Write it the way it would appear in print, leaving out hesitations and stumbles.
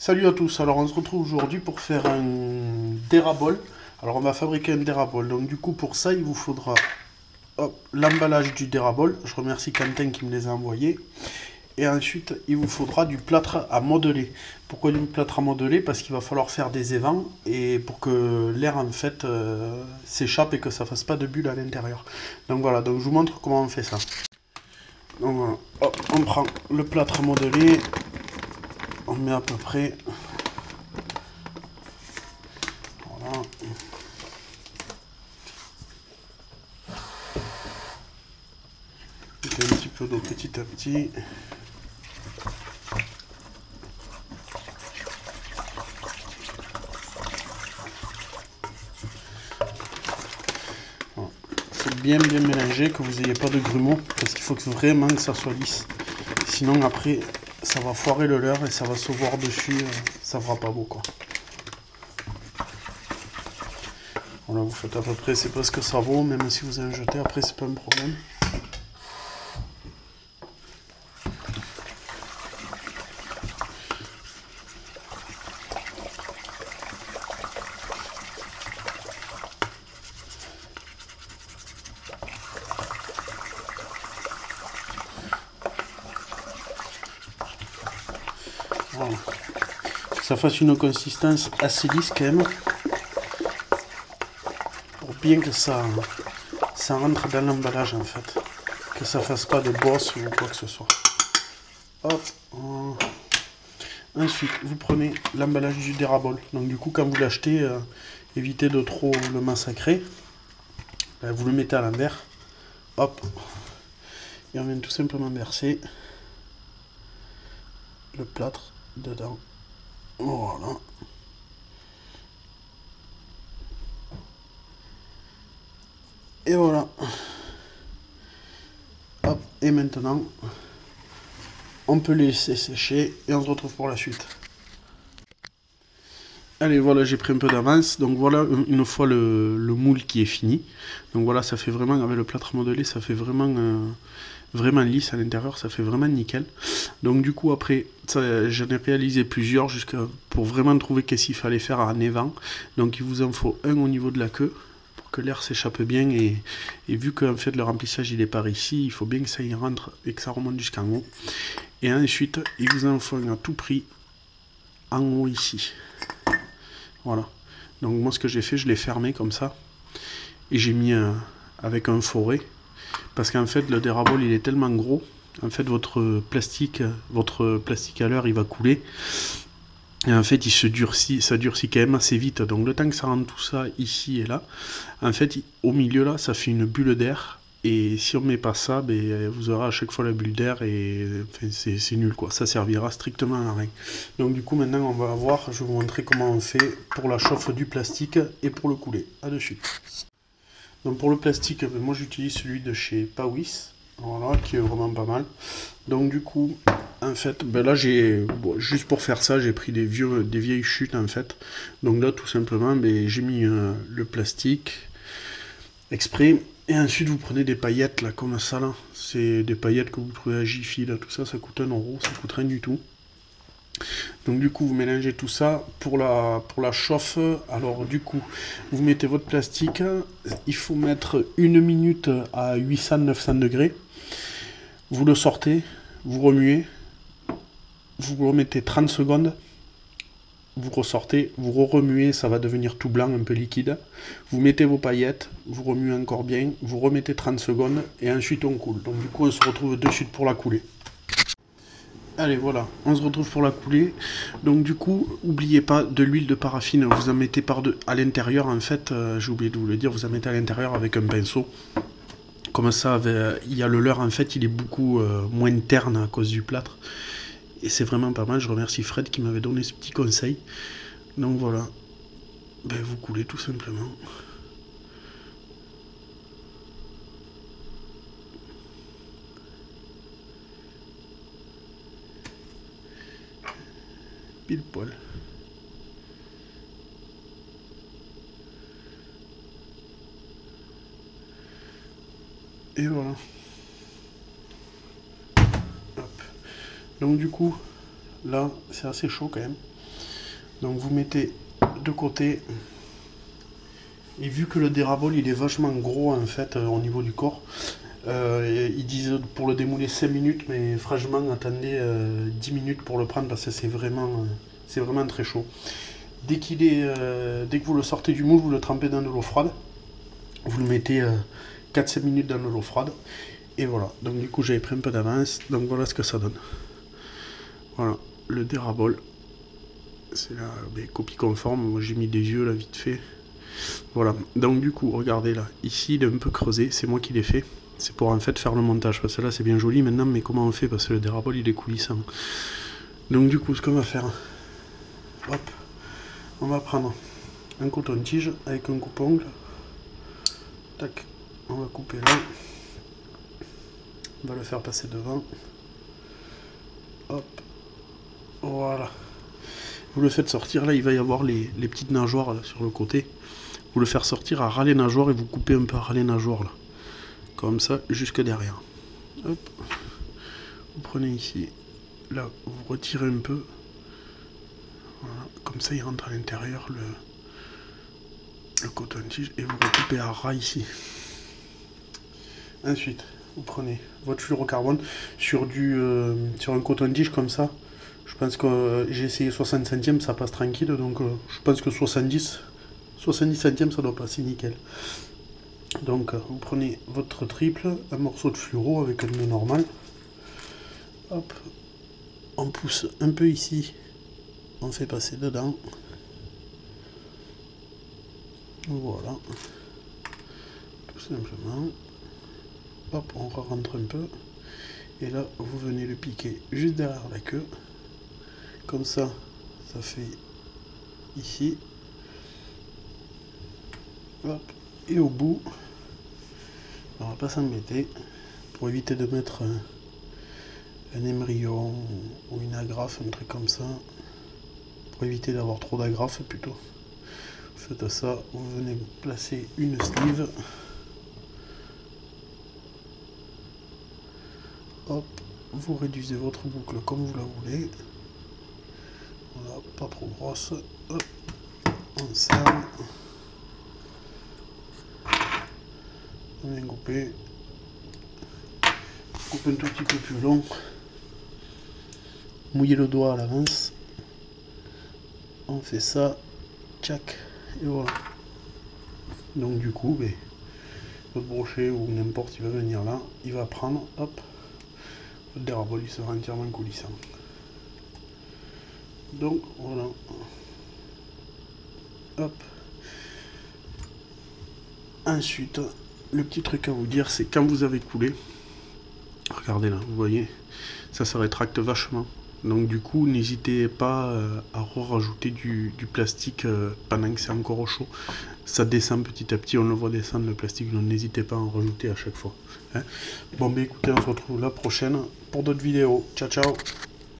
Salut à tous, alors on se retrouve aujourd'hui pour faire un dérabole. Alors on va fabriquer un dérabole, donc du coup pour ça il vous faudra l'emballage du dérabole. Je remercie Quentin qui me les a envoyés. Et ensuite il vous faudra du plâtre à modeler. Pourquoi du plâtre à modeler? Parce qu'il va falloir faire des évents et pour que l'air en fait s'échappe et que ça fasse pas de bulles à l'intérieur. Donc voilà, donc je vous montre comment on fait ça. Donc voilà, hop, on prend le plâtre à modeler, on met à peu près... Voilà. Un petit peu d'eau petit à petit. Voilà. Faut bien mélanger, que vous n'ayez pas de grumeaux, parce qu'il faut vraiment que ça soit lisse. Sinon après ça va foirer le leurre et ça va se voir dessus, ça fera pas beau quoi. Voilà, vous faites à peu près, c'est pas ce que ça vaut, même si vous en jetez après c'est pas un problème. Voilà. Que ça fasse une consistance assez lisse quand même. Pour bien que ça rentre dans l'emballage en fait. Que ça fasse pas de bosse ou quoi que ce soit. Hop. Ensuite, vous prenez l'emballage du dérabole. Donc du coup, quand vous l'achetez, évitez de trop le massacrer. Vous le mettez à l'envers. Hop. Et on vient tout simplement verser le plâtre dedans. Voilà. Et voilà. Hop. Et maintenant, on peut les laisser sécher et on se retrouve pour la suite. Allez, voilà, j'ai pris un peu d'avance. Donc voilà, une fois le moule qui est fini. Donc voilà, ça fait vraiment, avec le plâtre modelé, ça fait vraiment, vraiment lisse à l'intérieur. Ça fait vraiment nickel. Donc du coup, après, j'en ai réalisé plusieurs pour vraiment trouver qu'est-ce qu'il fallait faire en évent. Donc il vous en faut un au niveau de la queue, pour que l'air s'échappe bien. Et vu qu'en fait, le remplissage, il est par ici, il faut bien que ça y rentre et que ça remonte jusqu'en haut. Et ensuite, il vous en faut un à tout prix en haut ici. Voilà. Donc moi ce que j'ai fait, je l'ai fermé comme ça. Et j'ai mis avec un forêt. Parce qu'en fait le dérabole il est tellement gros. En fait votre plastique à l'heure il va couler. Et en fait il se durcit, ça durcit quand même assez vite. Donc le temps que ça rentre tout ça ici et là. En fait au milieu là ça fait une bulle d'air. Et si on met pas ça, ben, vous aurez à chaque fois la bulle d'air et enfin, c'est nul quoi, ça servira strictement à rien. Donc du coup maintenant on va voir, je vais vous montrer comment on fait pour la chauffe du plastique et pour le couler. A de suite. Donc pour le plastique, ben, moi j'utilise celui de chez Powys, voilà, qui est vraiment pas mal. Donc du coup, en fait, ben là juste pour faire ça, j'ai pris des vieilles chutes en fait. Donc là tout simplement, ben, j'ai mis le plastique exprès. Et ensuite vous prenez des paillettes là comme ça là. C'est des paillettes que vous trouvez à Jiffy là, tout ça, ça coûte 1€, ça coûte rien du tout. Donc du coup vous mélangez tout ça pour la chauffe. Alors du coup vous mettez votre plastique, il faut mettre 1 minute à 800-900 degrés. Vous le sortez, vous remuez, vous le remettez 30 secondes. Vous ressortez, vous remuez, ça va devenir tout blanc, un peu liquide. Vous mettez vos paillettes, vous remuez encore bien, vous remettez 30 secondes et ensuite on coule. Donc du coup on se retrouve de suite pour la couler. Allez voilà, on se retrouve pour la couler. Donc du coup, n'oubliez pas de l'huile de paraffine, vous en mettez à l'intérieur en fait, j'ai oublié de vous le dire, vous en mettez à l'intérieur avec un pinceau. Comme ça, il y a le leurre en fait, il est beaucoup moins terne à cause du plâtre. Et c'est vraiment pas mal, je remercie Fred qui m'avait donné ce petit conseil. Donc voilà, ben, vous coulez tout simplement. Pile poil. Et voilà. Hop. Donc du coup, là, c'est assez chaud quand même. Donc vous mettez de côté. Et vu que le dérabole il est vachement gros en fait au niveau du corps, ils disent pour le démouler 5 minutes, mais franchement attendez 10 minutes pour le prendre parce que c'est vraiment très chaud. Dès que vous le sortez du moule, vous le trempez dans de l'eau froide. Vous le mettez 4-5 minutes dans de l'eau froide. Et voilà, donc du coup j'avais pris un peu d'avance, donc voilà ce que ça donne. Voilà, le dérabole. C'est la copie conforme, moi j'ai mis des yeux là vite fait. Voilà, donc du coup, regardez là, ici il est un peu creusé, c'est moi qui l'ai fait. C'est pour en fait faire le montage, parce que là c'est bien joli maintenant, mais comment on fait? Parce que le dérabole il est coulissant. Donc du coup, ce qu'on va faire, hop, on va prendre un coton-tige avec un coupe-ongle. Tac, on va couper là. On va le faire passer devant. Hop, voilà. Vous le faites sortir, là il va y avoir les petites nageoires là, sur le côté. Vous le faire sortir à ras les nageoires et vous coupez un peu à ras les nageoires là. Comme ça, jusque derrière. Hop. Vous prenez ici. Là, vous retirez un peu. Voilà. Comme ça, il rentre à l'intérieur le coton-tige et vous recoupez à ras ici. Ensuite, vous prenez votre fluorocarbone sur un coton-tige comme ça. Je pense que j'ai essayé 60 centièmes, ça passe tranquille. Donc, je pense que 70 centièmes, ça doit passer nickel. Donc vous prenez votre triple, un morceau de fluoro avec un nœud normal. Hop, on pousse un peu ici, on fait passer dedans. Voilà, tout simplement. Hop, on rentre un peu. Et là, vous venez le piquer juste derrière la queue. Comme ça, ça fait ici. Hop, et au bout. On va pas s'embêter pour éviter de mettre un émerillon ou une agrafe, un truc comme ça. Pour éviter d'avoir trop d'agrafes plutôt. Vous faites ça, vous venez placer une sleeve. Hop, vous réduisez votre boucle comme vous la voulez. Voilà, pas trop grosse. Hop, on serre. On vient couper. Coupe un tout petit peu plus long. Mouillez le doigt à l'avance. On fait ça. Tchac. Et voilà. Donc du coup, votre brochet ou n'importe, il va venir là. Il va prendre, hop. Votre dérabole, il sera entièrement coulissant. Donc voilà. Hop. Ensuite, le petit truc à vous dire, c'est quand vous avez coulé, regardez là, vous voyez, ça se rétracte vachement. Donc du coup, n'hésitez pas à rajouter du plastique pendant que c'est encore au chaud. Ça descend petit à petit, on le voit descendre le plastique, donc n'hésitez pas à en rajouter à chaque fois. Hein. Bon, écoutez, on se retrouve la prochaine pour d'autres vidéos. Ciao, ciao!